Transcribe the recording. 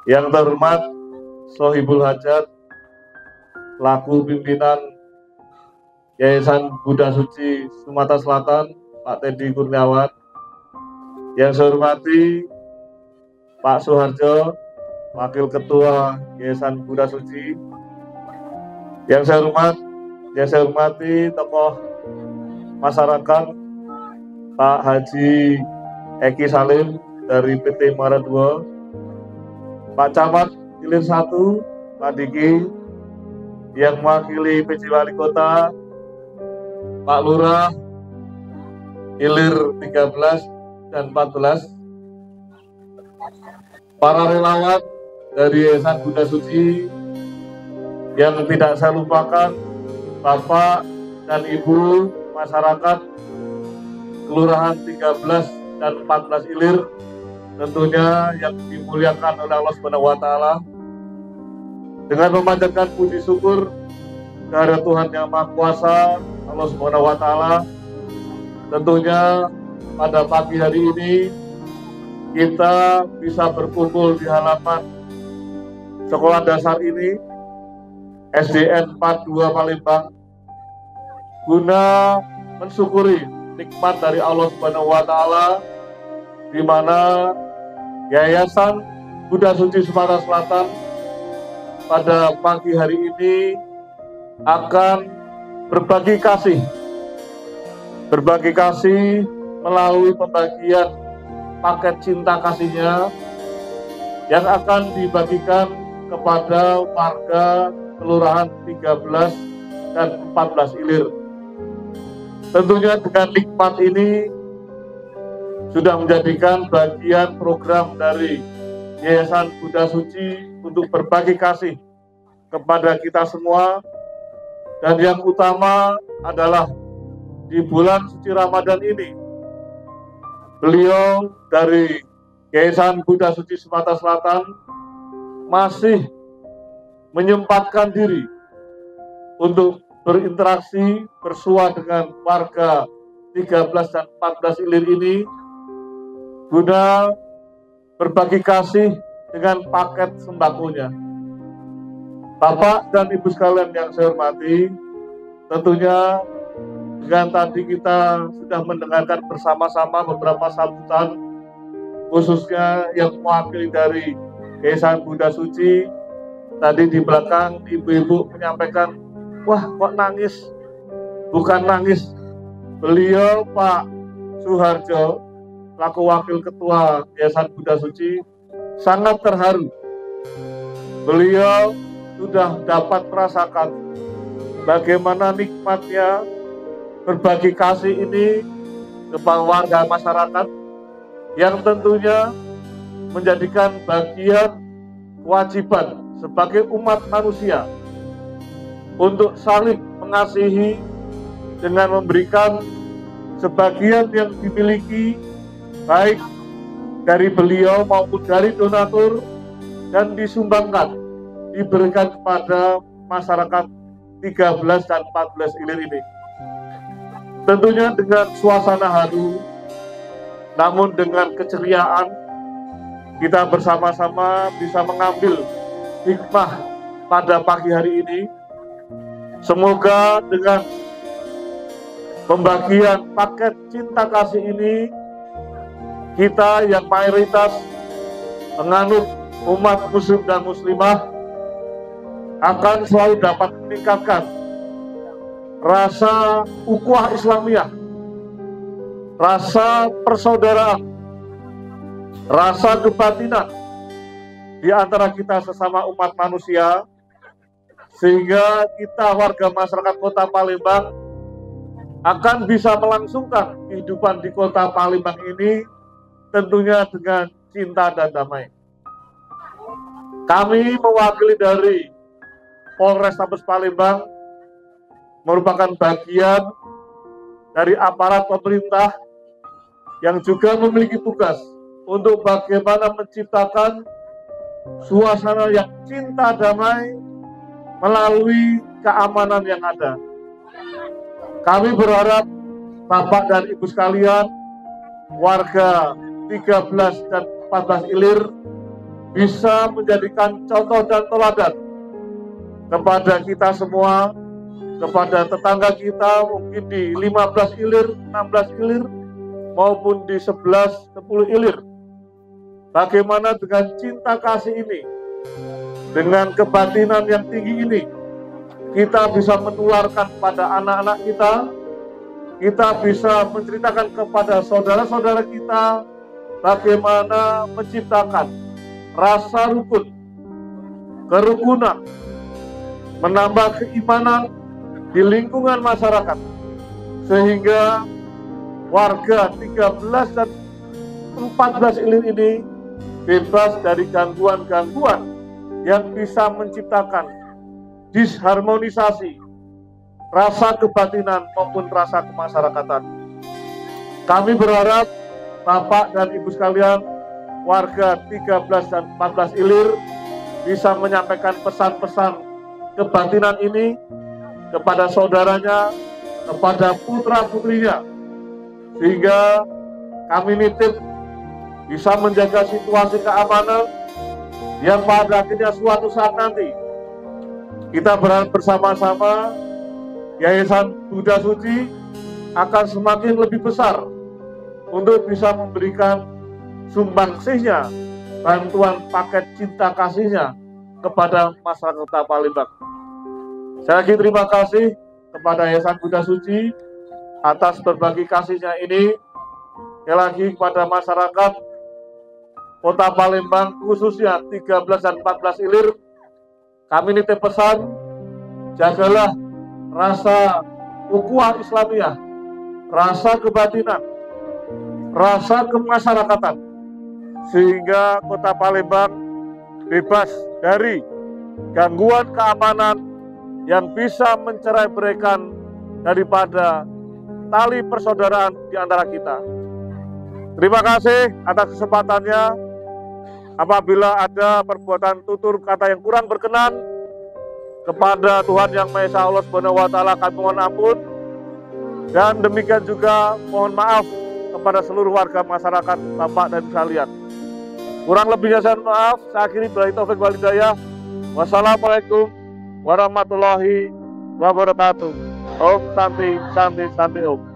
Yang terhormat Sohibul Hajat, laku pimpinan Yayasan Buddha Suci Sumatera Selatan, Pak Teddy Kurniawan. Yang saya hormati Pak Suharjo, Wakil Ketua Yayasan Buddha Suci. Yang saya hormati tokoh masyarakat Pak Haji Eki Salim dari PT Muara II, Pak Camat Ilir 1, Pak Diki, yang mewakili PJ Wali Kota, Pak Lurah Ilir 13 dan 14, para relawan dari Yayasan Buddha Suci, yang tidak saya lupakan Bapak dan Ibu masyarakat Kelurahan 13 dan 14 Ilir, tentunya yang dimuliakan oleh Allah Subhanahu wa Ta'ala. Dengan memanjatkan puji syukur kehadirat Tuhan Yang Maha Kuasa, Allah Subhanahu wa Ta'ala, tentunya pada pagi hari ini kita bisa berkumpul di halaman sekolah dasar ini, SDN 42 Palembang, guna mensyukuri nikmat dari Allah Subhanahu wa Ta'ala, di mana Yayasan Buddha Suci Sumatera Selatan pada pagi hari ini akan berbagi kasih melalui pembagian paket cinta kasihnya yang akan dibagikan kepada warga Kelurahan 13 dan 14 Ilir. Tentunya dengan nikmat ini sudah menjadikan bagian program dari Yayasan Buddha Suci untuk berbagi kasih kepada kita semua. Dan yang utama adalah di bulan suci Ramadan ini, beliau dari Yayasan Buddha Suci Sumatera Selatan masih menyempatkan diri untuk berinteraksi, bersua dengan warga 13 dan 14 Ilir ini, guna berbagi kasih dengan paket sembakonya. Bapak dan Ibu sekalian yang saya hormati, tentunya dengan tadi kita sudah mendengarkan bersama-sama beberapa sambutan, khususnya yang mewakili dari Yayasan Buddha Suci. Tadi di belakang ibu-ibu menyampaikan, wah kok nangis? Bukan nangis. Beliau Pak Suharjo, selaku Wakil Ketua Yayasan Buddha Suci, sangat terharu. Beliau sudah dapat merasakan bagaimana nikmatnya berbagi kasih ini kepada warga masyarakat, yang tentunya menjadikan bagian kewajiban sebagai umat manusia untuk saling mengasihi dengan memberikan sebagian yang dimiliki, baik dari beliau maupun dari donatur, dan disumbangkan, diberikan kepada masyarakat 13 dan 14 Ilir ini. Tentunya dengan suasana haru, namun dengan keceriaan, kita bersama-sama bisa mengambil hikmah pada pagi hari ini. Semoga dengan pembagian paket cinta kasih ini, kita yang mayoritas menganut umat muslim dan muslimah akan selalu dapat meningkatkan rasa ukhuwah Islamiyah, rasa persaudaraan, rasa kebatinan di antara kita sesama umat manusia, sehingga kita warga masyarakat Kota Palembang akan bisa melangsungkan kehidupan di Kota Palembang ini tentunya dengan cinta dan damai. Kami mewakili dari Polrestabes Palembang, merupakan bagian dari aparat pemerintah yang juga memiliki tugas untuk bagaimana menciptakan suasana yang cinta damai melalui keamanan yang ada. Kami berharap Bapak dan Ibu sekalian, warga 13 dan 14 Ilir, bisa menjadikan contoh dan teladan kepada kita semua, kepada tetangga kita mungkin di 15 ilir, 16 ilir, maupun di 11, 10 ilir. Bagaimana dengan cinta kasih ini, dengan kebatinan yang tinggi ini, kita bisa menularkan pada anak-anak kita bisa menceritakan kepada saudara-saudara kita bagaimana menciptakan rasa rukun, kerukunan, menambah keimanan di lingkungan masyarakat, sehingga warga 13 dan 14 ilir ini bebas dari gangguan-gangguan yang bisa menciptakan disharmonisasi rasa kebatinan maupun rasa kemasyarakatan. Kami berharap Bapak dan Ibu sekalian, warga 13 dan 14 ilir bisa menyampaikan pesan-pesan kebatinan ini kepada saudaranya, kepada putra-putrinya, sehingga kami nitip bisa menjaga situasi keamanan yang pada akhirnya suatu saat nanti kita berharap bersama-sama Yayasan Buddha Suci akan semakin lebih besar untuk bisa memberikan sumbangsihnya, bantuan paket cinta kasihnya kepada masyarakat Kota Palembang. Saya lagi terima kasih kepada Yayasan Buddha Suci atas berbagi kasihnya ini. Sekali lagi kepada masyarakat Kota Palembang, khususnya 13 dan 14 ilir, kami nitip pesan, jagalah rasa ukhuwah Islamiyah, rasa kebatinan, rasa kemasyarakatan, sehingga Kota Palembang bebas dari gangguan keamanan yang bisa mencerai-beraikan daripada tali persaudaraan di antara kita. Terima kasih atas kesempatannya. Apabila ada perbuatan tutur kata yang kurang berkenan kepada Tuhan Yang Maha Esa Allah Subhanahu wa Ta'ala, kami mohon ampun. Dan demikian juga mohon maaf kepada seluruh warga masyarakat, Bapak dan sekalian. Kurang lebihnya saya maaf. Saya akhiri billahi taufik wal hidayah. Wassalamualaikum warahmatullahi wabarakatuh. Om Santi Santi Santi Om.